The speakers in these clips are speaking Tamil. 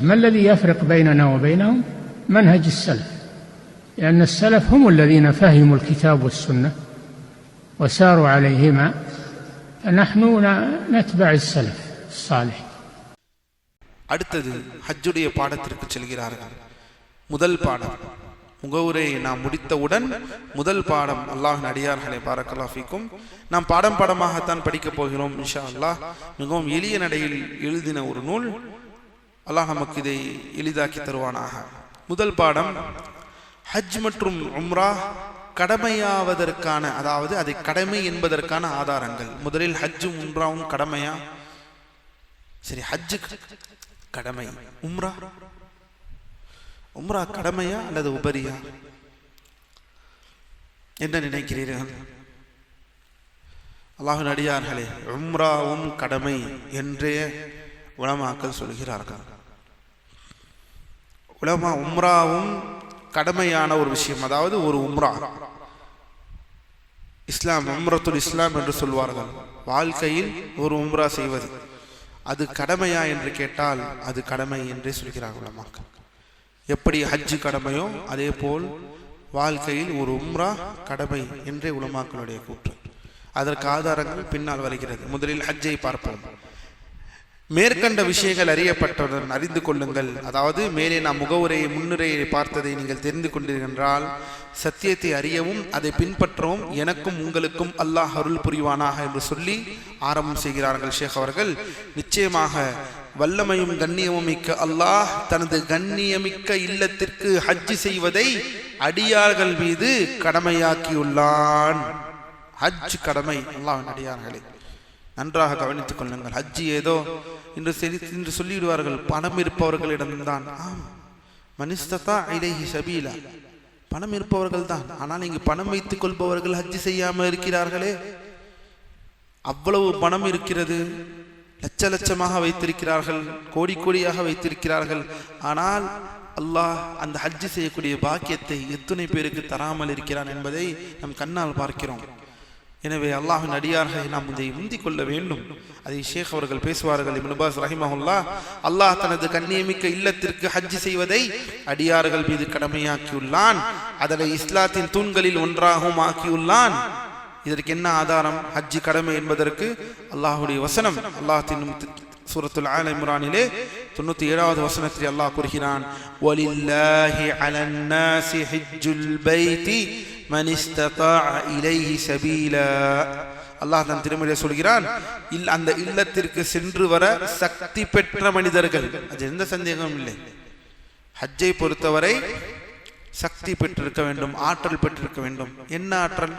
ما الذي يفرق بيننا وبينهم؟ منهج السلف، لأن السلف هم الذين فهموا الكتاب والسنة وساروا عليهما، فنحن نتبع السلف الصالح. அடுத்தது ஹஜ்ஜுடைய பாடத்திற்கு செல்கிறார்கள். முதல் பாடம் முகவுரையை நாம் முடித்தவுடன் முதல் பாடம் அல்லாஹ்வின் அடியார்களே பாரக்கல்லாஹு ஃபீக்கும், நாம் பாடம் பாடமாகத்தான் படிக்கப் போகிறோம் இன்ஷா அல்லாஹ். மிகவும் எளிய நடையில் எழுதின ஒரு நூல். அல்லாஹ் நமக்கு இதை எளிதாக்கி தருவானாக. முதல் பாடம் ஹஜ் மற்றும் உம்ரா கடமையாவதற்கான, அதாவது அதை கடமை என்பதற்கான ஆதாரங்கள். முதலில் ஹஜ்ஜும் உம்ராவும் கடமையா? சரி, ஹஜ்ஜு கடமை, உம்ரா கடமையா அல்லது உபரியா? என்ன நினைக்கிறீர்கள்? அல்லாஹ்வின் அடியார்களே, உம்ராவும் கடமை என்றே உலமாக்கள் சொல்கிறார்கள். உம்ராவும் கடமையான ஒரு விஷயம், அதாவது ஒரு உம்ரா, இஸ்லாம் உம்ரத்துல் இஸ்லாம் என்று சொல்வார்கள். வாழ்க்கையில் ஒரு உம்ரா செய்வது அது கடமையா என்று கேட்டால் அது கடமை என்றே சொல்கிறார்கள் உலமாக்கள். எப்படி ஹஜ்ஜு கடமையோ அதே போல் வாழ்க்கையில் ஒரு உம்ரா கடமை என்றே உலமாக்களுடைய கூற்று. அதற்கு ஆதாரங்கள் பின்னால் வருகிறது. முதலில் ஹஜ்ஜை பார்ப்போம். மேற்கண்ட விஷயங்கள் அறியப்பட்டவுடன் அறிந்து கொள்ளுங்கள். அதாவது மேலே நாம் முகவுரையை முன்னுரையை பார்த்ததை நீங்கள் தெரிந்து கொண்டீர்கள், சத்தியத்தை அறியவும் அதை பின்பற்றவும் எனக்கும் உங்களுக்கும் அல்லாஹ் அருள் புரிவானாக என்று சொல்லி ஆரம்பம் செய்கிறார்கள் ஷேக் அவர்கள். நிச்சயமாக வல்லமையும் கண்ணியமும் மிக்க அல்லாஹ் தனது கண்ணியமிக்க இல்லத்திற்கு ஹஜ்ஜி செய்வதை அடியார்கள் மீது கடமையாக்கியுள்ளான். ஹஜ் கடமை அல்லாஹ்வின் அடியார்களே, நன்றாக கவனித்துக் கொள்ளுங்கள். ஹஜ்ஜி ஏதோ இன்று சொல்லிவிடுவார்கள், பணம் இருப்பவர்களிடம்தான். ஆம், மனிஸ்ததா இலைஹி சபீலா, பணம் இருப்பவர்கள் தான். ஆனால் இங்கு பணம் வைத்துக் கொள்பவர்கள் ஹஜ்ஜி செய்யாமல் இருக்கிறார்களே. அவ்வளவு பணம் இருக்கிறது, லட்ச லட்சமாக வைத்திருக்கிறார்கள், கோடி கோடியாக வைத்திருக்கிறார்கள். ஆனால் அல்லாஹ் அந்த ஹஜ்ஜி செய்யக்கூடிய பாக்கியத்தை எத்தனை பேருக்கு தராமல் இருக்கிறான் என்பதை நம் கண்ணால் பார்க்கிறோம். எனவே அல்லாஹ்வின் அடியார்களை நாம் இதை முந்திக் கொள்ள வேண்டும். அதை ஷேக் அவர்கள் பேசுவார்கள். இப்னு பாஸ் ரஹிமஹுல்லாஹ், அல்லாஹ் தனது கண்ணியமிக்க இல்லத்திற்கு ஹஜ்ஜி செய்வதை அடியார்கள் மீது கடமையாக்கியுள்ளான். அதனை இஸ்லாத்தின் தூண்களில் ஒன்றாகவும் ஆக்கியுள்ளான். இதற்கு என்ன ஆதாரம்? ஹஜ்ஜி கடமை என்பதற்கு அல்லாஹ்வுடைய வசனம். அல்லாஹ்வின் சூரத்துல் ஆல இம்ரானிலே 97வது வசனத்தில் அல்லாஹ் கூறுகிறான், வலில்லாஹி அலன் நாஸி ஹஜ்ஜுல் பைத்தி மன் இஸ்ததா இலைஹி சபீலா. அல்லாஹ் தன் திருமறையிலே சொல்கிறான், அந்த இல்லத்திற்கு சென்று வர சக்தி பெற்ற மனிதர்கள். அது எந்த சந்தேகமும் இல்லை. ஹஜ்ஜை பொறுத்தவரை சக்தி பெற்றிருக்க வேண்டும், ஆற்றல் பெற்றிருக்க வேண்டும். என்ன ஆற்றல்?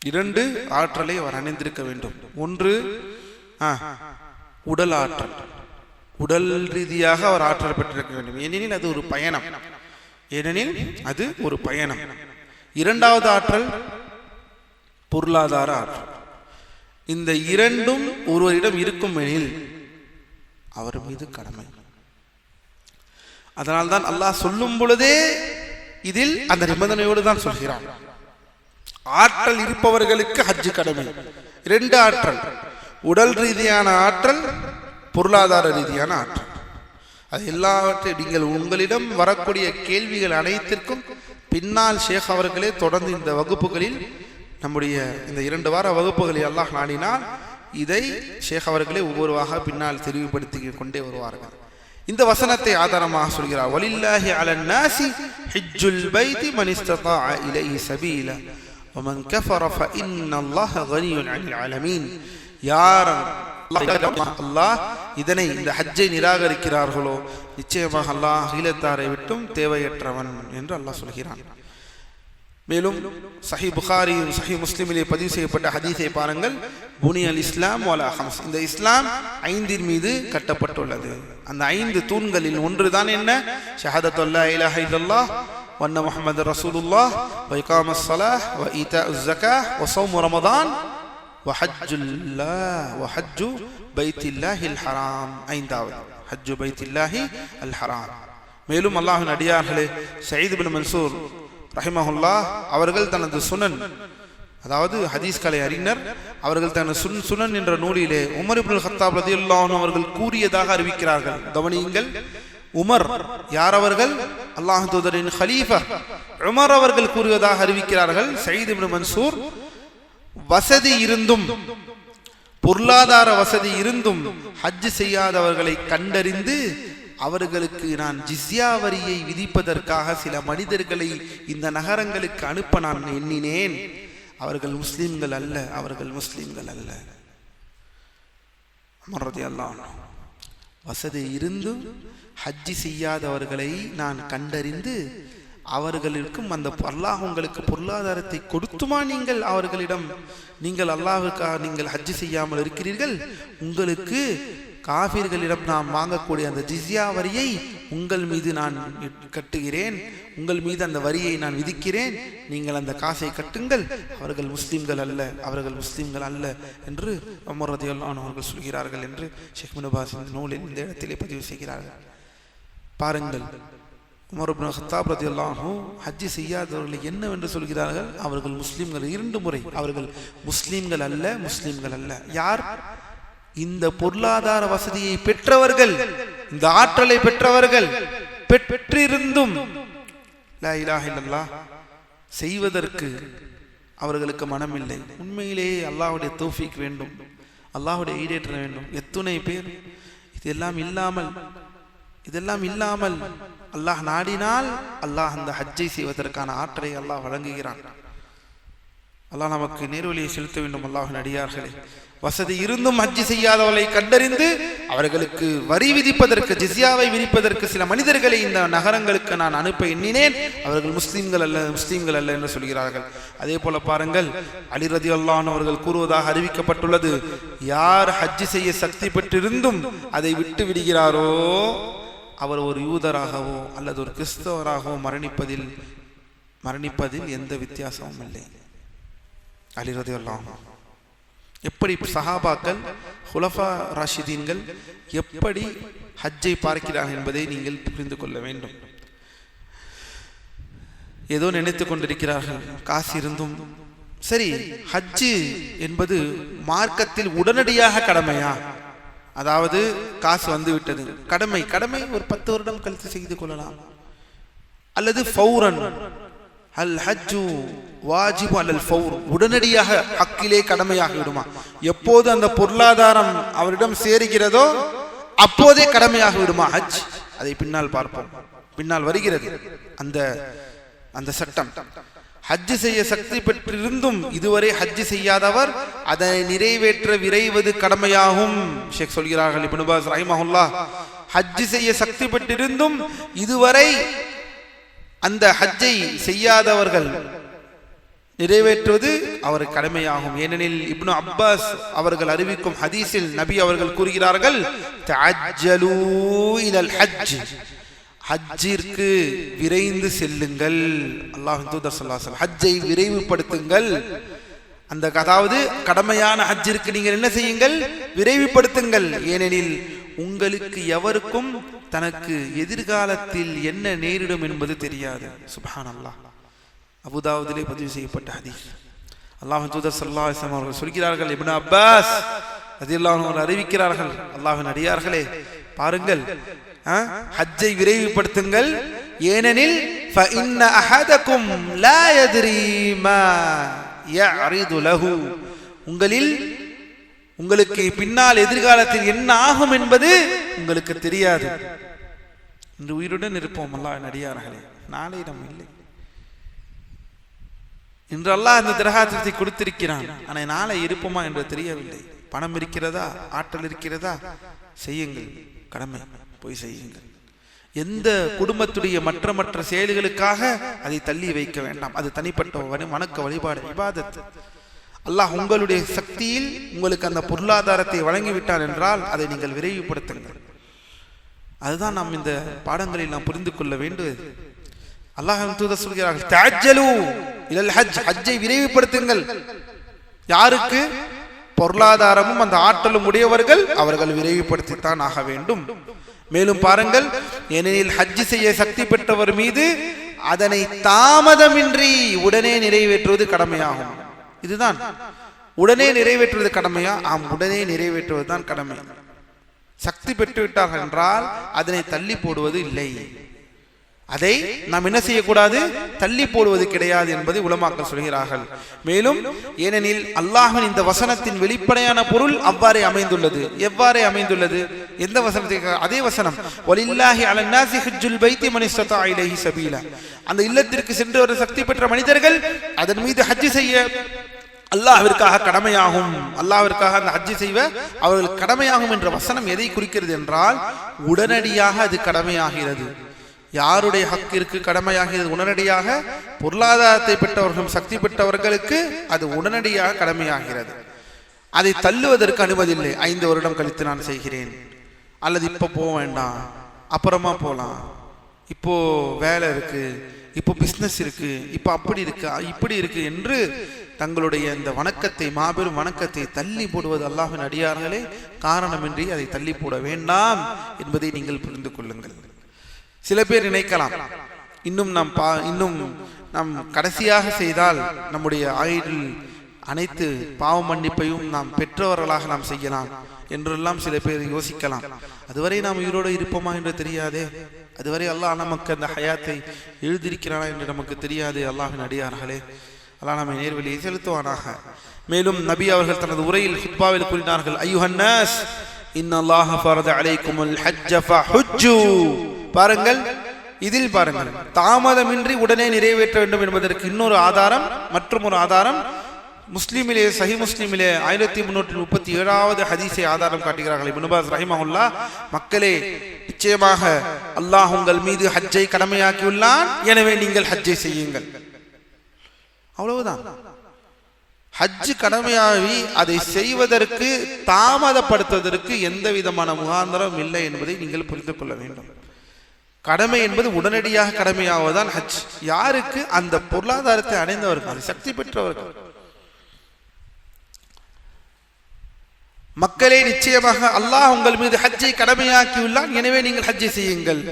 இரண்டு ஆற்றலை அவர் அணிந்திருக்க வேண்டும். ஒன்று உடல் ஆற்றல், உடல் ரீதியாக அவர் ஆற்றல் பெற்றிருக்க வேண்டும். ஏனெனில் அது ஒரு பயணம், இரண்டாவது ஆற்றல் பொருளாதார ஆற்றல். இந்த இரண்டும் ஒருவரிடம் இருக்கும் எனில் அவர் மீது கடமை. அதனால்தான் அல்லாஹ் சொல்லும் பொழுதே இதில் அந்த நிபந்தனையோடு தான் சொல்கிறான். ஆற்றல் இருப்பவர்களுக்கு ஹஜ்ஜு கடமை. இரண்டு ஆற்றல், உடல் ரீதியான ஆற்றல், பொருளாதார ரீதியான ஆற்றல். அது எல்லாவற்றையும் நீங்கள் உங்களிடம் வரக்கூடிய கேள்விகள் அனைத்திற்கும் பின்னால் ஷேக் அவர்களே தொடர்ந்து இந்த வகுப்புகளில், நம்முடைய இந்த 2 வார வகுப்புகளில் அல்லாஹ் நாடினால் இதை ஷேக் அவர்களே ஒவ்வொருவாக பின்னால் தெளிவுபடுத்தி கொண்டே வருவார்கள். இந்த வசனத்தை ஆதாரமாக சொல்கிறார், வலில்லாஹி அலன் நாஸி ஹஜ்ஜுல் பைத்தி மன் இஸ்ததா இலைஹி சபீலா வமன் கஃபர ஃபஇன்னல்லாஹ கனியுன் அனில் ஆலமீன். யார் அல்லாஹ் இதனை இந்த ஹஜ்ஜை நிராகரிக்கிறார்களோ நிச்சயமாக அல்லாஹ் அகிலத்தாரை விட்டும் தேவையற்றவன் என்று அல்லாஹ் சொல்கிறான். மேலும் சஹீஹ் புகாரி சஹீஹ் முஸ்லிமிலே பதிவு செய்யப்பட்ட ஹதீஸை பாருங்கள். புனியல் இஸ்லாம் வலா ஹம்ஸ், இந்த இஸ்லாம் 5 மீது கட்டப்பட்டுள்ளது. அந்த 5 தூண்களில் ஒன்றுதான் என்ன? ஷஹாதத்து அல்லா இலாஹ இல்லல்லாஹ் வ அன்ன முஹம்மது ரசூலுல்லாஹ் வ இகாமஸ் ஸலாஹ் வ ஈதாஉஸ் ஸகாஹ் வ ஸௌமு ரமதான் வ ஹஜ்ஜு பைத்தில்லாஹில் ஹராம். 5வது ஹஜ்ஜு பைத்தில்லாஹி அல் ஹராம். மேலும் அல்லாஹ்வின் அடியார்களே, சயீத் இப்னு மன்சூர் ரஹிமஹுல்லாஹ் அவர்கள் தனது சுனன் அதாவது ஹதீஸ் கலை அறிஞர் அவர்கள் தன் சுனன் என்ற நூலிலே உமர் இப்னுல் கத்தாப் ரலியல்லாஹு அன்ஹு அவர்கள் கூறியதாக அறிவிக்கிறார்கள். கவனியுங்கள், உமர் யார் அவர்கள்? அல்லாஹ் தூதரின் கலீஃபா உமர் அவர்கள் கூறியதாக அறிவிக்கிறார்கள். சயீத் இப்னு மன்சூர், வசதி இருந்தும் பொருளாதார வசதி இருந்தும் ஹஜ் செய்யாதவர்களை கண்டறிந்து அவர்களுக்கு நான் ஜிஸ்யா வரியை விதிப்பதற்காக சில மனிதர்களை இந்த நகரங்களுக்கு அனுப்ப நான் எண்ணினேன். அவர்கள் முஸ்லிம்கள் அல்ல, அவர்கள் முஸ்லிம்கள் அல்ல. உமர் ரலியல்லாஹு அன்ஹு, வசதி இருந்தும் ஹஜ் செய்யாதவர்களை நான் கண்டறிந்து அவர்களுக்கும் அந்த அல்லாஹ் உங்களுக்கு பொருளாதாரத்தை கொடுத்துமா நீங்கள் அவர்களிடம் நீங்கள் அல்லாஹ்வுக்காக நீங்கள் ஹஜ் செய்யாமல் இருக்கிறீர்கள், உங்களுக்கு காஃபிர்களிடம் நாம் வாங்கக்கூடிய அந்த ஜிஸ்யா வரியை உங்கள் மீது நான் கட்டுகிறேன், உங்கள் மீது அந்த வரியை நான் விதிக்கிறேன், நீங்கள் அந்த காசை கட்டுங்கள், அவர்கள் முஸ்லிம்கள் அல்ல, அவர்கள் முஸ்லிம்கள் அல்ல என்று உமர் ரலியல்லாஹு அன்ஹு அவர்கள் சொல்கிறார்கள் என்று ஷேக் இப்னு பாஸ் நூலில் இந்த இடத்திலே பதிவு செய்கிறார்கள். பாருங்கள், உமர் இப்னு கத்தாப் ரலியல்லாஹு அன்ஹு ஹஜ் செய்யாதவர்களை என்னவென்று சொல்கிறார்கள்? அவர்கள் முஸ்லிம்கள். 2 முறை அவர்கள் முஸ்லிம்கள் அல்ல, முஸ்லிம்கள் அல்ல. யார்? இந்த பொருளாதார வசதியை பெற்றவர்கள், இந்த ஆற்றலை பெற்றவர்கள், பெற்றிருந்தும் லா இலாஹ இல்லல்லாஹ் செய்வதற்கு அவர்களுக்கு மனமில்லை. உண்மையிலேயே அல்லாஹ்வுடைய தௌஃபீக் வேண்டும், அல்லாஹ்வுடைய ஈடேற்றம் வேண்டும். எத்துணை பேர் இதெல்லாம் இல்லாமல் அல்லாஹ் நாடினால் அல்லாஹ் அந்த ஹஜ்ஜை செய்வதற்கான ஆற்றலை அல்லாஹ் வழங்குகிறான். அல்லாஹ் நமக்கு நேர்வழியை செலுத்த வேண்டும். அல்லாஹ்வின் அடியார்களே, வசதி இருந்தும் ஹஜ் செய்யாதவர்களை கண்டறிந்து அவர்களுக்கு வரி விதிப்பதற்கு, ஜிஸ்யாவை விதிப்பதற்கு சில மனிதர்களை இந்த நகரங்களுக்கு நான் அனுப்ப எண்ணினேன், அவர்கள் முஸ்லிம்கள் அல்ல, முஸ்லிம்கள் அல்ல என்று சொல்கிறார்கள். அதே போல பாருங்கள், அலி ரலியல்லாஹு அன்ஹு அவர்கள் கூறுவதாக அறிவிக்கப்பட்டுள்ளது, யார் ஹஜ் செய்ய சக்தி பெற்றிருந்தும் அதை விட்டு விடுகிறாரோ அவர் ஒரு யூதராகவோ அல்லது ஒரு கிறிஸ்தவராகவோ மரணிப்பதில் எந்த வித்தியாசமும் இல்லை. அலி ரலியல்லாஹு அன்ஹு எப்படி சஹாபாக்கள், ஹுலஃபா ராஷிதீன்கள் எப்படி ஹஜ்ஜை பார்க்கிறார்கள் என்பதை நீங்கள் புரிந்து கொள்ள வேண்டும். ஏதோ நினைத்துக் கொண்டிருக்கிறார்கள், காசு இருந்தும் சரி, ஹஜ்ஜு என்பது மார்க்கத்தில் உடனடியாக கடமையா? அதாவது காசு வந்து விட்டது, கடமை ஒரு 10 வருடம் கழித்து செய்து கொள்ளலாம், அல்லது ஃபௌரன் அல் ஹஜ்ஜு வாஜிபு அலல் ஃபௌர், உடனடியாக ஹக்கிலே கடமையாகி விடுமா? எப்போது அந்த பொருளாதாரம் அவரிடம் சேருகிறதோ அப்போதே கடமையாகி விடுமா ஹஜ்? அதை பின்னால் பார்ப்போம், பின்னால் வருகிறது அந்த சட்டம். ஹஜ் செய்ய சக்தி பெற்றிருந்தும் இதுவரை ஹஜ் செய்யாதவர் அதை நிறைவேற்ற விரைவது கடமையாகும். ஷேக் சொல்கிறார்கள், இப்னு பாஸ் ரஹிமஹுல்லாஹ், ஹஜ் செய்ய சக்தி பெற்றிருந்தும் இதுவரை அந்த ஹஜ்ஜை செய்யாதவர்கள் நிறைவேற்றுவது அவர் கடமையாகும். ஏனெனில் இப்னு அப்பாஸ் அவர்கள் அறிவிக்கும் ஹதீஸில் நபி அவர்கள் கூறுகிறார்கள், தஅஜ்ஜலூ இலல் ஹஜ், ஹஜ்ஜிற்கு விரைந்து செல்லுங்கள். அல்லாஹ்வின் தூதர் ஸல்லல்லாஹு அலைஹி வஸல்லம் ஹஜ்ஜை விரைவுபடுத்துங்கள். அதாவது கடமையான ஹஜ்ஜிற்கு நீங்கள் என்ன செய்யுங்கள்? விரைவுபடுத்துங்கள். ஏனெனில் உங்களுக்கு எவருக்கும் தனக்கு எதிர்காலத்தில் என்ன நேரிடும் என்பது தெரியாது. சுப்ஹானல்லாஹ். அபூதாவுதிலே பதிவு செய்யப்பட்ட ஹதீஸ். அல்லாஹ்வின் தூதர் ஸல்லல்லாஹு அலைஹி வஸல்லம் அவர்கள் சொல்கிறார்கள், இப்னு அப்பாஸ் ரலியல்லாஹு அன்ஹு அறிவிக்கிறார்கள், அல்லாஹ்வின் அடியார்களே பாருங்கள், ஹஜ்ஜை விரைவுபடுத்துங்கள். ஏனெனில் ஃபஇன்ன அஹதகும் லா யத்ரி மா யஅரிது லஹு, உங்களுக்கு பின்னால் எதிர்காலத்தில் என்ன ஆகும் என்பது உங்களுக்கு தெரியாது. இன்று உயிருடன் இருப்போம் அல்லாஹ்வின் அடியார்களே, நாளை நம்ம இல்லை. இன்று அல்லாஹ் அந்த திரகாத்திரத்தை கொடுத்திருக்கிறான், ஆனால் நாளை இருப்போமா என்று தெரியவில்லை. பணம் இருக்கிறதா, ஆற்றல் இருக்கிறதா, செய்யுங்கள், கடமை போய் செய்யுங்கள். எந்த குடும்பத்துடைய மற்ற செயல்களுக்காக அதை தள்ளி வைக்க வேண்டாம். அது தனிப்பட்ட வணக்க வழிபாடு, இபாதத். அல்லாஹ் உங்களுடைய சக்தியில் உங்களுக்கு அந்த பொருளாதாரத்தை வழங்கிவிட்டார் என்றால் அதை நீங்கள் விரைவுபடுத்துங்கள். அதுதான் நாம் இந்த பாடங்களில் நாம் புரிந்து கொள்ள வேண்டுவது. அல்லாஹ்வின் தூதர் சொல்கிறார்கள், தஅஜ்ஜலூ இலல் ஹஜ், ஹஜ்ஜை விரைவுபடுத்துங்கள். யாருக்கு? பொருளாதாரமும் அந்த ஆற்றலும் உடையவர்கள், அவர்கள் விரைவுபடுத்தித்தான் ஆக வேண்டும். மேலும் பாருங்கள், ஏனெனில் ஹஜ் செய்ய சக்தி பெற்றவர் மீது அதனை தாமதமின்றி உடனே நிறைவேற்றுவது கடமையாகும். இதுதான். உடனே நிறைவேற்றுவது கடமையா? ஆம், உடனே நிறைவேற்றுவதுதான் கடமை. சக்தி பெற்றுவிட்டார்கள் என்றால் அதனை தள்ளி போடுவது இல்லை. அதை நாம் என்ன செய்யக்கூடாது? தள்ளி போடுவது கிடையாது என்பதை உலமாக்கள் சொல்கிறார்கள். மேலும் ஏனெனில் அல்லாஹ்வின் இந்த வசனத்தின் வெளிப்படையான பொருள் அவ்வாறே அமைந்துள்ளது. எவ்வாறே அமைந்துள்ளது? எந்த வசனத்துக்கு? அதே வசனம், வலில்லாஹி அலன்னாஸி ஹஜ்ஜுல் பைத்தி மன் இஸ்ததா இலைஹி சபீலா. அந்த இல்லத்திற்கு சென்று வர சக்தி பெற்ற மனிதர்கள் அதன் மீது ஹஜ் செய்ய அல்லாஹ்விற்காக கடமையாகும். அல்லாஹ்விற்காக அந்த ஹஜ் செய்வ அவர்கள் கடமையாகும் என்ற வசனம் எதை குறிக்கிறது என்றால் உடனடியாக அது கடமையாகிறது. யாருடைய ஹக்கிற்கு கடமையாகிறது? உடனடியாக. பொருளாதாரத்தை பெற்றவர்களும் சக்தி பெற்றவர்களுக்கு அது உடனடியாக கடமையாகிறது. அதை தள்ளுவதற்கு அனுமதி இல்லை. 5 வருடம் கழித்து நான் செய்கிறேன், அல்லது இப்ப போக வேண்டாம், அப்புறமா போலாம், இப்போ வேலை இருக்கு, இப்போ பிசினஸ் இருக்கு, இப்போ அப்படி இருக்கு, இப்படி இருக்கு என்று தங்களுடைய இந்த வணக்கத்தை, மாபெரும் வணக்கத்தை தள்ளி போடுவது அல்லாஹ்வின் அடியார்களே காரணமின்றி அதை தள்ளி போட வேண்டாம் என்பதை நீங்கள் புரிந்து கொள்ளுங்கள். சில பேர் நினைக்கலாம், இன்னும் நாம் கடைசியாக செய்தால் நம்முடைய ஆயுளில் அனைத்து பாவ மன்னிப்பையும் நாம் பெற்றவர்களாக நாம் செய்யலாம் என்றெல்லாம் சில பேர் யோசிக்கலாம். அதுவரை நாம் உயிரோடு இருப்போமா என்று தெரியாதே, அதுவரை அல்லாஹ் நமக்கு அந்த ஹயாத்தை எழுதியிருக்கிறானா என்று நமக்கு தெரியாது. அல்லாஹ்வின் அடியார்களே, அல்லாஹ் நம்மை நேர்வழியை செலுத்துவானாக. மேலும் நபி அவர்கள் தனது உரையில் ஹுத்பாவில் கூறினார்கள், அய்யுஹன்னாஸ் இன்னல்லாஹ ஃபரத அலைக்குமுல் ஹஜ்ஜ ஃபஹுஜ்ஜு. பாருங்கள், இதில் பாருங்கள், தாமதமின்றி உடனே நிறைவேற்ற வேண்டும் என்பதற்கு இன்னொரு ஆதாரம், மற்றும் ஒரு ஆதாரம் முஸ்லிமிலே, சஹி முஸ்லிமிலே 1337வது ஹதீஸை ஆதாரம் காட்டுகிறார்கள். இப்னு பாஸ் ரஹிமஹுல்லாஹ், மக்களே, நிச்சயமாக அல்லாஹ் உங்கள் மீது ஹஜ்ஜை கடமையாக்கியுள்ளான், எனவே நீங்கள் ஹஜ்ஜை செய்யுங்கள். அவ்வளவுதான். ஹஜ் கடமையாகி அதை செய்வதற்கு தாமதப்படுத்துவதற்கு எந்த விதமான முகாந்திரம் இல்லை என்பதை நீங்கள் புரிந்து கொள்ள வேண்டும். கடமை என்பது உடனடியாக கடமையாவதுதான் ஹஜ். யாருக்கு? அந்த பொருளாதாரத்தை அடைந்தவர்கள், சக்தி பெற்றவர்கள். மக்களே, நிச்சயமாக அல்லாஹ் உங்கள் மீது ஹஜ்ஜை கடமையாக்கியுள்ளான், எனவே நீங்கள் ஹஜ்ஜை செய்யுங்கள்.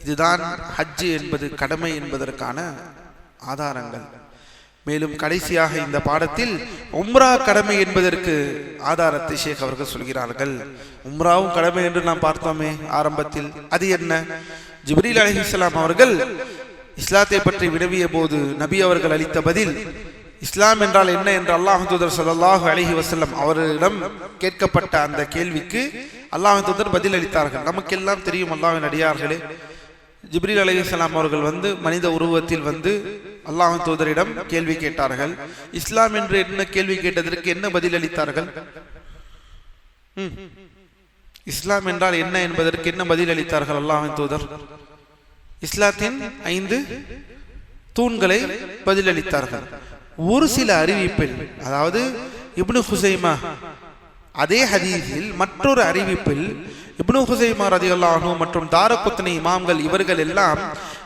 இதுதான் ஹஜ் என்பது கடமை என்பதற்கான ஆதாரங்கள். மேலும் கடைசியாக இந்த பாடத்தில் உம்ரா கடமை என்பதற்கு ஆதாரத்தை ஷேக் அவர்கள் சொல்கிறார்கள். உம்ராவும் கடமை என்று நாம் பார்த்தோமே ஆரம்பத்தில். அது என்ன? ஜிப்ரீல் அலைஹிஸ்ஸலாம் அவர்கள் இஸ்லாத்தை பற்றி வினவிய போது நபி அவர்கள் அளித்த பதில், இஸ்லாம் என்றால் என்ன என்று அல்லாஹ் தூதர் ஸல்லல்லாஹு அலைஹி வஸல்லம் அவர்களிடம் கேட்கப்பட்ட அந்த கேள்விக்கு அல்லாஹ் தூதர் பதில் அளித்தார்கள். நமக்கெல்லாம் தெரியும், அல்லாஹ்வின் அடியார்களே, ஜிப்ரீல் அலைஹிஸ்ஸலாம் அவர்கள் மனித உருவத்தில் அல்லாஹ் தூதரிடம் கேள்வி கேட்டார்கள். இஸ்லாம் என்று என்ன கேள்வி கேட்டதற்கு என்ன பதில் அளித்தார்கள்? இஸ்லாம் என்றால் என்ன என்பதற்கு என்ன பதில் அளித்தார்கள் அல்லாஹ்வின் தூதர்? இஸ்லாத்தின் 5 தூண்களை பதிலளித்தார்கள். ஒரு சில அறிவிப்பில், அதாவது இப்னு ஹுசைமா அதே ஹதீஸில் மற்றொரு அறிவிப்பில் இப்னு ஹுசைமா ரலியல்லாஹு அன்ஹு மற்றும் தாரகுத்னி இமாம்கள் இவர்கள் எல்லாம்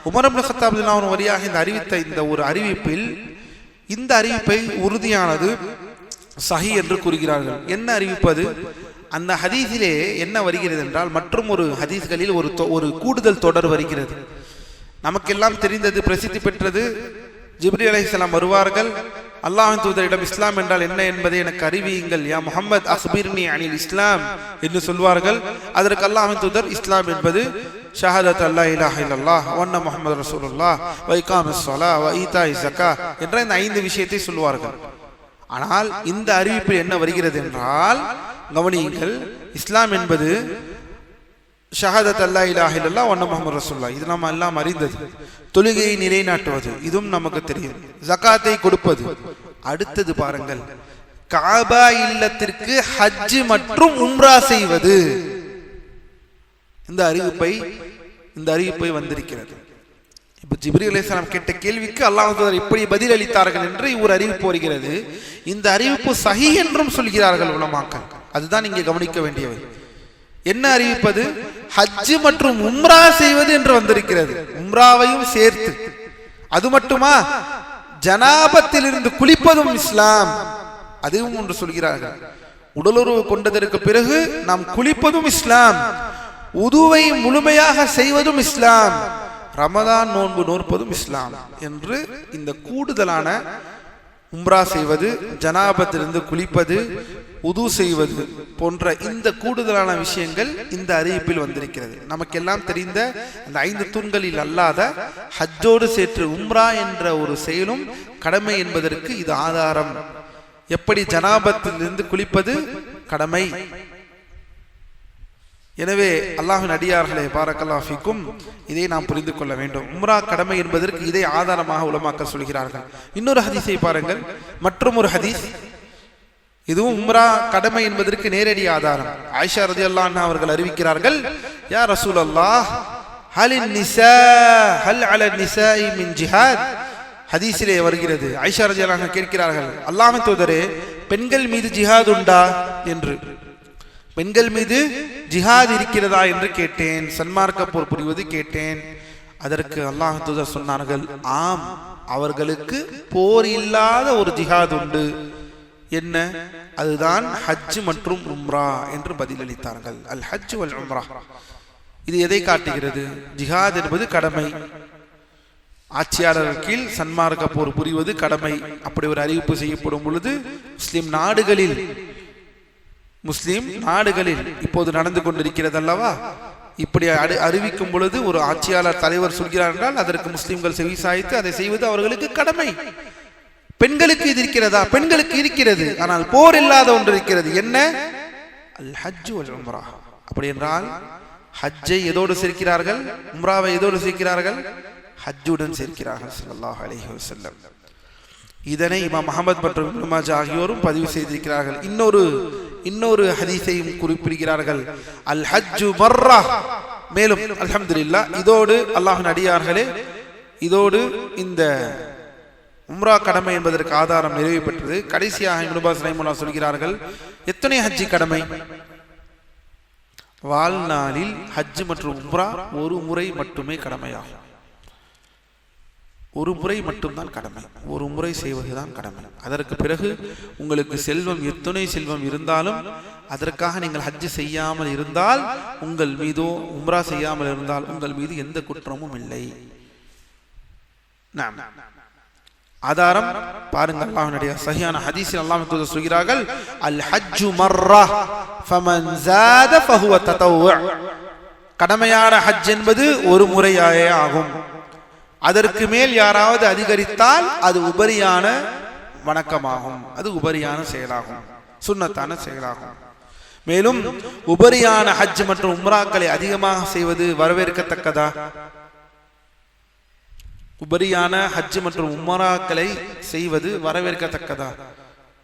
உமர் இப்னு கத்தாப் ரலியல்லாஹு அன்ஹு வழியாக அறிவித்த இந்த ஒரு அறிவிப்பில் இந்த அறிவிப்பை உறுதியானது சஹி என்று கூறுகிறார்கள். என்ன அறிவிப்பது? அந்த ஹதீஸிலே என்ன வருகிறது என்றால், மற்றும் ஒரு ஹதீஸ்களில் ஒரு கூடுதல் தொடர் வருகிறது. நமக்கெல்லாம் தெரிந்தது, பிரசித்தி பெற்றது, ஜிப்ரீல் அலைஹிஸ்ஸலாம் வருவார்கள், அல்லாஹ்வின் தூதரிடம் இஸ்லாம் என்றால் என்ன என்பதை எனக்கு அறிவியுங்கள், யா முஹம்மத் அக்பிர்னி அனில் இஸ்லாம் என்று சொல்வார்கள். அதற்கு அல்லாஹ்வின் தூதர் இஸ்லாம் என்பது ஷஹாதத் அல்லா இலாஹ இல்லல்லாஹ் வ அன்ன முஹம்மது ரசூலுல்லாஹ் வ இகாமஸ் ஸலாஹ் வ ஈதாஇஸ் ஸகாத் என்ற இந்த 5 விஷயத்தை சொல்வார்கள். ஆனால் இந்த அறிவிப்பில் என்ன வருகிறது என்றால், கவனியுங்கள், இஸ்லாம் என்பது ஷஹாதத் அல்லா இலாஹ இல்லல்லாஹ் வ அன்ன முஹம்மது ரசூலுல்லாஹ், இது நம்ம எல்லாம் அறிந்தது. தொழுகையை நிலைநாட்டுவது, இதுவும் நமக்கு தெரியும். ஜகாத்தை கொடுப்பது. அடுத்தது பாருங்கள், காபா இல்லத்திற்கு ஹஜ் மற்றும் உம்ரா செய்வது. இந்த அறிவிப்பை வந்திருக்கிறது. இப்ப ஜிப்ரீல் அலைஹிஸ்ஸலாம் கேட்ட கேள்விக்கு அல்லாஹ் தூதர் இப்படி பதில் அளித்தார்கள் என்று ஒரு அறிவிப்பு வருகிறது. இந்த அறிவிப்பு சஹீஹ் என்றும் சொல்கிறார்கள் உலமாக்கள். அதுதான் இங்கே கவனிக்க வேண்டியவை. என்ன அறிவிப்பது? ஹஜ் மற்றும் உம்ரா செய்வது என்று வந்திருக்கிறது. உம்ராவையும் சேர்த்து. அது மட்டுமா? ஜனாபத்தில் இருந்து குளிப்பதும் இஸ்லாம், அதுவும் ஒன்று சொல்கிறார்கள். உடலுறவு கொண்டதற்கு பிறகு நாம் குளிப்பதும் இஸ்லாம், உதுவை முழுமையாக செய்வதும் இஸ்லாம், ரமதான் நோன்பு நோற்பதும் இஸ்லாம் என்று இந்த கூடுதலான உம்ரா செய்வது, ஜனாபத்திலிருந்து குளிப்பது, உது செய்வது போன்ற இந்த கூடுதலான விஷயங்கள் இந்த அறிவிப்பில் வந்திருக்கிறது. நமக்கெல்லாம் தெரிந்த அந்த 5 தூண்களில் அல்லாத ஹஜ்ஜோடு சேர்த்து உம்ரா என்ற ஒரு செயலும் கடமை என்பதற்கு இது ஆதாரம். எப்படி ஜனாபத்திலிருந்து குளிப்பது கடமை. எனவே அல்லாஹ்வின் அடியார்களே, பாரக்கல்லாஹு ஃபீக்கும், இதை நாம் புரிந்து கொள்ள வேண்டும். உம்ரா கடமை என்பதற்கு இதை ஆதாரமாக உலமாக்கள் சொல்கிறார்கள். இன்னொரு ஹதீஸை பாருங்கள், மற்றும் ஒரு ஹதீஸ், இதுவும் உம்ரா கடமை என்பதற்கு நேரடி ஆதாரம். ஆயிஷா ரலியல்லாஹு அன்ஹா அவர்கள் அறிவிக்கிறார்கள், யா ரசூலல்லாஹ், ஹல் அல நிசாஇ மின் ஜிஹாத். ஹதீஸிலே வருகிறது, ஆயிஷா ரலியல்லாஹு அன்ஹா கேட்கிறார்கள், அல்லாஹ்வின் தூதரே, பெண்கள் மீது ஜிஹாத் உண்டா என்று, பெண்கள் மீது ஜிஹாத் இருக்கிறதா என்று கேட்டேன், சன்மார்க்க போர் புரிவது கேட்டேன். அதற்கு அல்லாஹ் தூதர் சொன்னார்கள், ஆம், அவர்களுக்கு போர் இல்லாத ஒரு ஜிஹாத் உண்டு. என்ன? அதுதான் ஹஜ் மற்றும் உம்ரா என்று பதிலளித்தார்கள். அல் ஹஜ் வல் உம்ரா. இது எதை காட்டுகிறது? ஜிஹாத் என்பது கடமை, ஆட்சியாளர் கீழ் சன்மார்க்க போர் புரிவது கடமை. அப்படி ஒரு அறிவிப்பு செய்யப்படும் பொழுது முஸ்லிம் நாடுகளில் இப்போது நடந்து கொண்டிருக்கிறது அல்லவா, இப்படி அறிவிக்கும் பொழுது ஒரு ஆட்சியாளர் தலைவர் சொல்கிறார் என்றால் அதற்கு முஸ்லிம்கள் செவிசாய்த்து அதை செய்வது அவர்களுக்கு கடமை. பெண்களுக்கு இது இருக்கிறதா? பெண்களுக்கு இருக்கிறது, ஆனால் போர் இல்லாத ஒன்று இருக்கிறது. என்ன? அல் ஹஜ் வல் உம்ரா. அப்படி என்றால் ஹஜ்ஜை எதோடு சேர்க்கிறார்கள்? உம்ராவை எதோடு சேர்க்கிறார்கள்? ஹஜ்ஜுடன் சேர்க்கிறார்கள் ஸல்லல்லாஹு அலைஹி வஸல்லம். இதனை இமாம் அஹ்மத் மற்றும் இப்னு மாஜா ஆகியோரும் பதிவு செய்திருக்கிறார்கள். இன்னொரு ஹதீஸையும் குறிப்பிடுகிறார்கள், அல் ஹஜ்ஜு மர்ரா. மேலும் அல்ஹம்துலில்லாஹ், இதோடு அல்லாஹ்வின் அடியார்களே, இதோடு இந்த உம்ரா கடமை என்பதற்கு ஆதாரம் நிறைவு பெற்றது. கடைசியாக இப்னு பாஸ் ரஹிமஹுல்லாஹ் சொல்கிறார்கள், எத்தனை ஹஜ்ஜி கடமை? வாழ்நாளில் ஹஜ் மற்றும் உம்ரா ஒரு முறை மட்டுமே கடமையாகும். ஒரு முறை மட்டும்தான் கடமை, ஒரு முறை செய்வதுதான் கடமை. அதற்கு பிறகு உங்களுக்கு செல்வம், எத்தனை செல்வம் இருந்தாலும் அதற்காக நீங்கள் ஹஜ் செய்யாமல் இருந்தால் உங்கள் மீதோ, உம்ரா செய்யாமல் இருந்தால் உங்கள் மீது எந்த குற்றமும் இல்லை. ஆதாரம் பாருங்கள், அல்லாஹ்வுடைய சஹீஹான ஹதீஸில் அல்லாஹ் தூதர் சொல்கிறார்கள், அல் ஹஜ்ஜு மர்ரா ஃபமன் ஸாத ஃபஹுவ ததவ்வு. கடமையான ஹஜ் என்பது ஒரு முறையே ஆகும். அதற்கு மேல் யாராவது அதிகரித்தால் அது உபரியான வணக்கமாகும், அது உபரியான செயலாகும், சுன்னத்தான செயலாகும். மேலும் உபரியான ஹஜ் மற்றும் உம்ராக்களை அதிகமாக செய்வது வரவேற்கத்தக்கதா? உபரியான ஹஜ் மற்றும் உம்ராக்களை செய்வது வரவேற்கத்தக்கதா?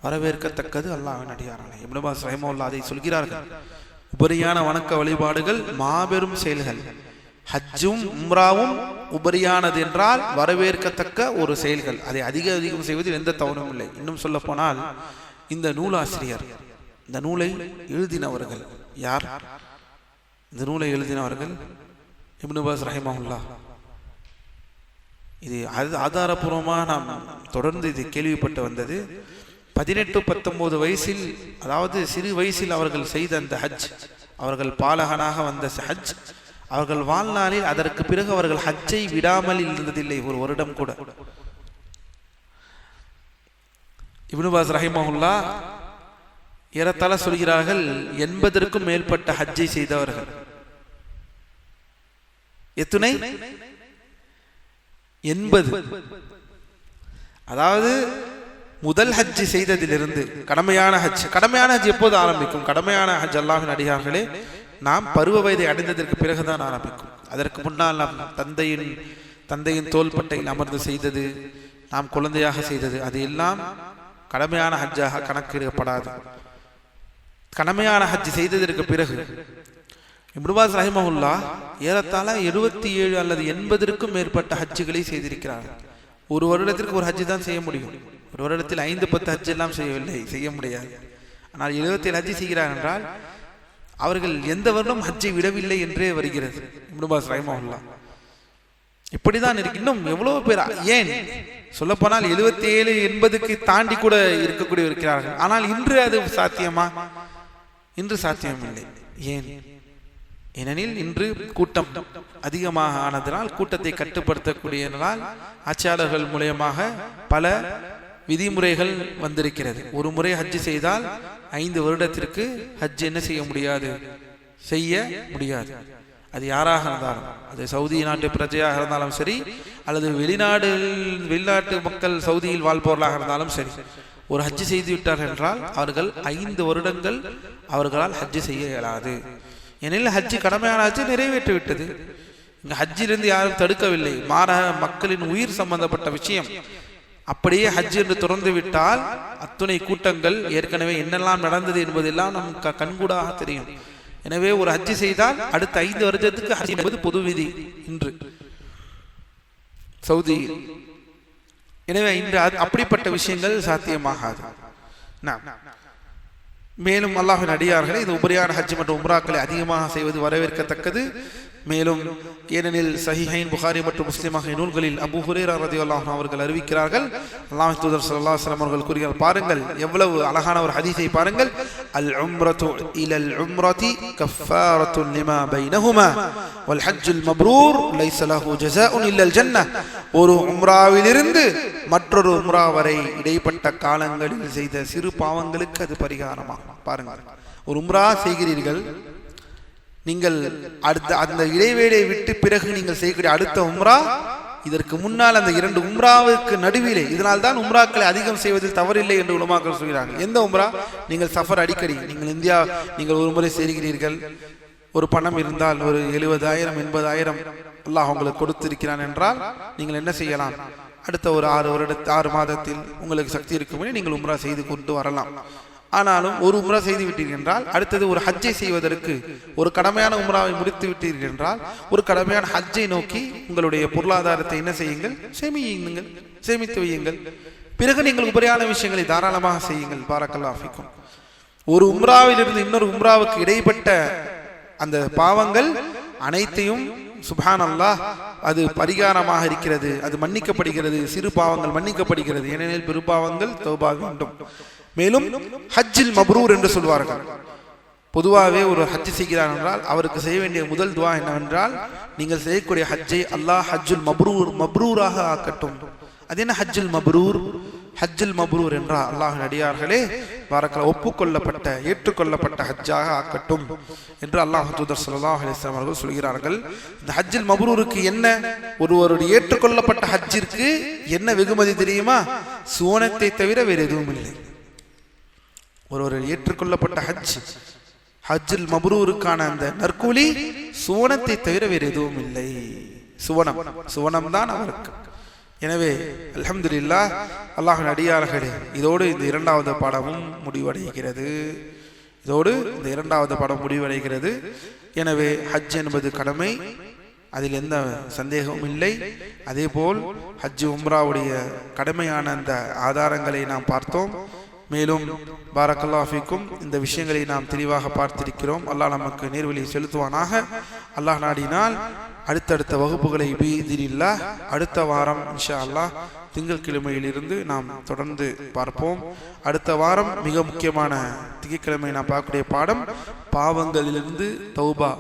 வரவேற்கத்தக்கது. அல்லாஹ்வின் அடியார்களே, இப்னு பாஸ் ரஹிமஹுல்லாஹ் அதை சொல்கிறார்கள். உபரியான வணக்க வழிபாடுகள் மாபெரும் செயல்கள். ஹஜ்ஜும் உம்ராவும் உபரியானது என்றால் வரவேற்கத்தக்க ஒரு செயல்கள். அதை அதிகம் செய்வதில் எந்த தவறும் இல்லை. இன்னும் சொல்ல போனால், இந்த நூலாசிரியர், இந்த நூலை எழுதினவர்கள் யார்? இந்த நூலை எழுதினவர்கள் இப்னு பாஸ் ரஹிமஹுல்லாஹ். இது ஆதாரபூர்வமாக நாம் தொடர்ந்து இது கேள்விப்பட்டு வந்தது. 18-19 வயசில், அதாவது சிறு வயசில் அவர்கள் செய்த அந்த ஹஜ், அவர்கள் பாலகனாக வந்த ஹஜ், அவர்கள் வாழ்நாளில் அதற்கு பிறகு அவர்கள் ஹஜ்ஜை விடாமல் இருந்ததில்லை, ஒரு வருடம் கூட. இப்னு பாஸ் ரஹிமஹுல்லாஹ் ஏறத்தாழ சொல்கிறார்கள் 80க்கும் மேற்பட்ட ஹஜ்ஜை செய்தவர்கள். எத்துணை? 80. அதாவது முதல் ஹஜ் செய்ததிலிருந்து கடமையான ஹஜ் எப்போது ஆரம்பிக்கும்? கடமையான ஹஜ் அல்லாஹ்வின் அடியார்களே, நாம் பருவ வயதை அடைந்ததற்கு பிறகுதான் ஆரம்பிக்கும். அதற்கு முன்னால் நாம் தந்தையின் தோள்பட்டையில் அமர்ந்து செய்தது, நாம் குழந்தையாக செய்தது, அது எல்லாம் கடமையான ஹஜ்ஜாக கணக்கிடப்படாது. கடமையான ஹஜ் செய்ததற்கு பிறகு இப்னு பாஸ் ரஹிமஹுல்லாஹ் ஏறத்தாழ 77 அல்லது 80க்கும் மேற்பட்ட ஹஜ்ஜுகளை செய்திருக்கிறார்கள். ஒரு வருடத்திற்கு ஒரு ஹஜ் தான் செய்ய முடியும். ஒரு வருடத்தில் 5-10 ஹஜ் எல்லாம் செய்ய முடியாது. ஆனால் 77 ஹஜ் செய்கிறார் என்றால் அவர்கள் எந்த வருடம் ஹஜ்ஜை விடவில்லை என்றே வருகிறது. இப்னு பாஸ் ரஹிமஹுல்லாஹ் இப்படிதான் இருக்கு. இன்னும் எவ்வளவு பேர், ஏன் சொல்ல போனால் 77-80க்கு தாண்டி கூட இருக்கக்கூடிய இருக்கிறார்கள். ஆனால் இன்று அது சாத்தியமா? இன்று சாத்தியம் இல்லை. ஏன்? ஏனெனில் இன்று கூட்டம் அதிகமாக ஆனதனால், கூட்டத்தை கட்டுப்படுத்தக்கூடியதனால் ஆட்சியாளர்கள் மூலமாக பல விதிமுறைகள் வந்திருக்கிறது. ஒரு முறை ஹஜ்ஜு செய்தால் 5 வருடத்திற்கு ஹஜ் என்ன செய்ய முடியாது, செய்ய முடியாது. அது யாராக இருந்தாலும், அது சவுதி நாட்டு பிரஜையாக இருந்தாலும் சரி, அல்லது வெளிநாட்டு மக்கள் சவுதியில் வாழ்பவர்களாக இருந்தாலும் சரி, ஒரு ஹஜ்ஜு செய்து விட்டார்கள் என்றால் அவர்கள் 5 வருடங்கள் அவர்களால் ஹஜ்ஜு செய்ய இயலாது. ஏனெனில் ஹஜ்ஜு கடமையான ஹஜ்ஜு நிறைவேற்றி விட்டது. இங்க ஹஜ்ஜிலிருந்து யாரும் தடுக்கவில்லை, மாறாக மக்களின் உயிர் சம்பந்தப்பட்ட விஷயம். அப்படியே ஹஜ் என்று திறந்து விட்டால் அத்துணை கூட்டங்கள் ஏற்கனவே என்னெல்லாம் நடந்தது என்பதெல்லாம் நம் கண்கூடாக தெரியும். எனவே ஒரு ஹஜ்ஜி செய்தால் அடுத்த 5 வருடத்துக்கு ஹஜ் என்பது பொது விதி இன்று சவுதியில். எனவே இன்று அப்படிப்பட்ட விஷயங்கள் சாத்தியமாகாது. மேலும் அல்லாஹ்வின் அடியார்களே, இது உபரியான ஹஜ் மற்றும் உம்ராக்களை அதிகமாக செய்வது வரவேற்கத்தக்கது. மேலும் ஏனெனில் சஹீஹைன், புகாரி மற்றும் முஸ்லிம் ஆகிய நூல்களில் அபூ ஹுரைரா ரலியல்லாஹு அன்ஹு அவர்கள் அறிவிக்கிறார்கள், அல்லாஹ்வின் தூதர் ஸல்லல்லாஹு அலைஹி வஸல்லம் அவர்கள் கூறினார்கள், பாருங்கள் எவ்வளவு அழகான ஒரு ஹதீஸை பாருங்கள். அல் உம்ரத்து இலல் உம்ரதி கஃபாரத்துன் லிமா பைனஹுமா வல் ஹஜ்ஜுல் மப்ரூர் லைஸ லஹு ஜஸாஉன் இல்லல் ஜன்னah. ஒரு உம்ராவிலிருந்து மற்றொரு உம்ரா வரை இடைப்பட்ட காலங்களில் செய்த சிறு பாவங்களுக்கு அது பரிகாரமாகும். பாருங்கள், ஒரு உம்ரா செய்கிறீர்கள், நீங்கள் அடுத்த அந்த இடைவேளையை விட்டு பிறகு நீங்கள் செய்யக்கூடிய அடுத்த உம்ரா, இதற்கு முன்னால் அந்த 2 உம்ராவுக்கு நடுவிலே, இதனால் தான் உம்ராக்களை அதிகம் செய்வதில் தவறில்லை என்று உலமாக்கள் சொல்கிறார்கள். எந்த உம்ரா? நீங்கள் சஃபர் அடிக்கடி, நீங்கள் இந்தியா நீங்கள் ஒரு முறை செய்கிறீர்கள், ஒரு பணம் இருந்தால் ஒரு 70,000 80,000 அல்லாஹ் உங்களுக்கு கொடுத்திருக்கிறான் என்றால் நீங்கள் என்ன செய்யலாம், அடுத்த ஒரு 6 மாதத்தில் உங்களுக்கு சக்தி இருக்குமே நீங்கள் உம்ரா செய்து கொண்டு வரலாம். ஆனாலும் ஒரு உம்ரா செய்து விட்டீர்கள் என்றால் அடுத்தது ஒரு ஹஜ்ஜை செய்வதற்கு, ஒரு கடமையான உம்ராவை முடித்து விட்டீர்கள் என்றால் ஒரு கடமையான ஹஜ்ஜை நோக்கி உங்களுடைய பொருளாதாரத்தை என்ன செய்யுங்கள், சேமித்து வையுங்கள். பிறகு நீங்கள் உபரியான விஷயங்களை தாராளமாக செய்யுங்கள். பாரக்கல்லாஹு ஃபீக்கும். ஒரு உம்ராவிலிருந்து இன்னொரு உம்ராவுக்கு இடைப்பட்ட அந்த பாவங்கள் அனைத்தையும் சுப்ஹானல்லாஹ் அது பரிகாரமாக இருக்கிறது, அது மன்னிக்கப்படுகிறது. சிறு பாவங்கள் மன்னிக்கப்படுகிறது, ஏனெனில் பெருபாவங்கள் தௌபா வேண்டும். மேலும் ஹஜ்ஜில் மப்ரூர் என்று சொல்வார்கள். பொதுவாகவே ஒரு ஹஜ் செய்கிறார் என்றால் அவருக்கு செய்ய வேண்டிய முதல் துவா என்னவென்றால், நீங்கள் செய்யக்கூடிய ஹஜ்ஜை அல்லாஹ் ஹஜ்ஜுல் மப்ரூராக ஆக்கட்டும். அது என்ன ஹஜ்ஜுல் மப்ரூர்? ஹஜ்ஜுல் மப்ரூர் என்றால் அல்லாஹ்வின் அடியார்களே, பாரக்கல்லாஹ், ஒப்புக்கொள்ளப்பட்ட ஏற்றுக்கொள்ளப்பட்ட ஹஜ்ஜாக ஆக்கட்டும் என்று அல்லாஹ் தூதர் ஸல்லல்லாஹு அலைஹி வஸல்லம் அவர்கள் சொல்கிறார்கள். இந்த ஹஜ்ஜுல் மப்ரூருக்கு என்ன, ஒருவருடைய ஏற்றுக்கொள்ளப்பட்ட ஹஜ்ஜிற்கு என்ன வெகுமதி தெரியுமா? சுவனத்தை தவிர வேறு எதுவும் இல்லை. ஒரு ஏற்றுக்கொள்ளப்பட்ட ஹஜ்ஜுல் மப்ரூருக்கான அந்த நற்கூலி சுவனத்தை தவிர வேறு எதுவும் இல்லை. சுவனம் தான் அவருக்கு. எனவே அல்ஹம்துலில்லாஹ், அல்லாஹ்வின் அடியார்களே, இதோடு இந்த 2வது பாடமும் முடிவடைகிறது. எனவே ஹஜ் என்பது கடமை, அதில் எந்த சந்தேகமும் இல்லை. அதேபோல் ஹஜ் உம்ராவுடைய கடமையான அந்த ஆதாரங்களை நாம் பார்த்தோம். மேலும் பாரக்கல்லாஹு ஃபீக்கும், இந்த விஷயங்களை நாம் தெளிவாக பார்த்திருக்கிறோம். அல்லாஹ் நமக்கு நேர்வழியை செலுத்துவானாக. அல்லாஹ் நாடினால் அடுத்தடுத்த வகுப்புகளை பிஇذنில்லாஹ் அடுத்த வாரம் இன்ஷா அல்லாஹ் திங்கட்கிழமையிலிருந்து நாம் தொடர்ந்து பார்ப்போம். அடுத்த வாரம் மிக முக்கியமான திங்கட்கிழமை நாம் பார்க்கக்கூடிய பாடம் பாவங்களிலிருந்து தௌபா,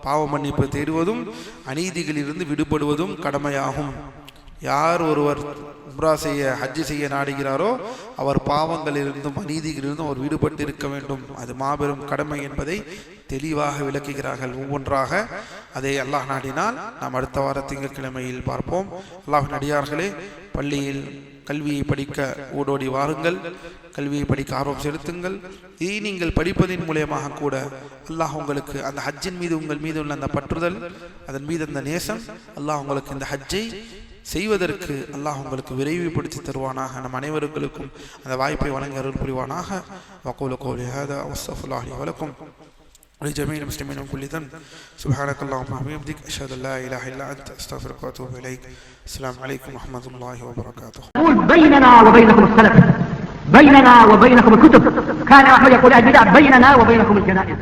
பாவ மன்னிப்பு தேடுவதும் அநீதிகளிலிருந்து விடுபடுவதும் கடமையாகும். யார் ஒருவர் உம்ரா செய்ய ஹஜ்ஜு செய்ய நாடுகிறாரோ அவர் பாவங்களிலிருந்தும் அநீதிகளிலிருந்தும் அவர் விடுபட்டு இருக்க வேண்டும். அது மாபெரும் கடமை என்பதை தெளிவாக விளக்குகிறார்கள் ஒவ்வொன்றாக. அதை அல்லாஹ் நாடினால் நாம் அடுத்த வார திங்கட்கிழமையில் பார்ப்போம். அல்லாஹ்வின் அடியார்களே, பள்ளியில் கல்வியை படிக்க ஓடோடி வாருங்கள், கல்வியை படிக்க ஆர்வம் செலுத்துங்கள். இதை நீங்கள் படிப்பதின் மூலமாக கூட அல்லாஹ் உங்களுக்கு அந்த ஹஜ்ஜின் மீது உங்கள் மீது உள்ள அந்த பற்றுதல், அதன் மீது அந்த நேசம், அல்லாஹ் உங்களுக்கு இந்த ஹஜ்ஜை செய்வதற்கு அல்லாஹ் உங்களுக்கு விரைவுபடுத்தி தருவானாக. நம் அனைவருக்கும் அந்த வாய்ப்பை வழங்கி அருள் புரிவானாக. வகூலு கௌலி ஹாதா வஸ்தக்ஃபிருல்லாஹி லி வலக்கும் ولجميع المسلمين من كل ذنب سبحانك اللهم وبحمدك أشهد أن لا إله إلا أنت أستغفرك وأتوب إليك. السلام عليكم ورحمة الله وبركاته. بيننا وبينكم السلف، بيننا وبينكم الكتب. كان أحمد يقول البدع بيننا وبينكم الجنائز.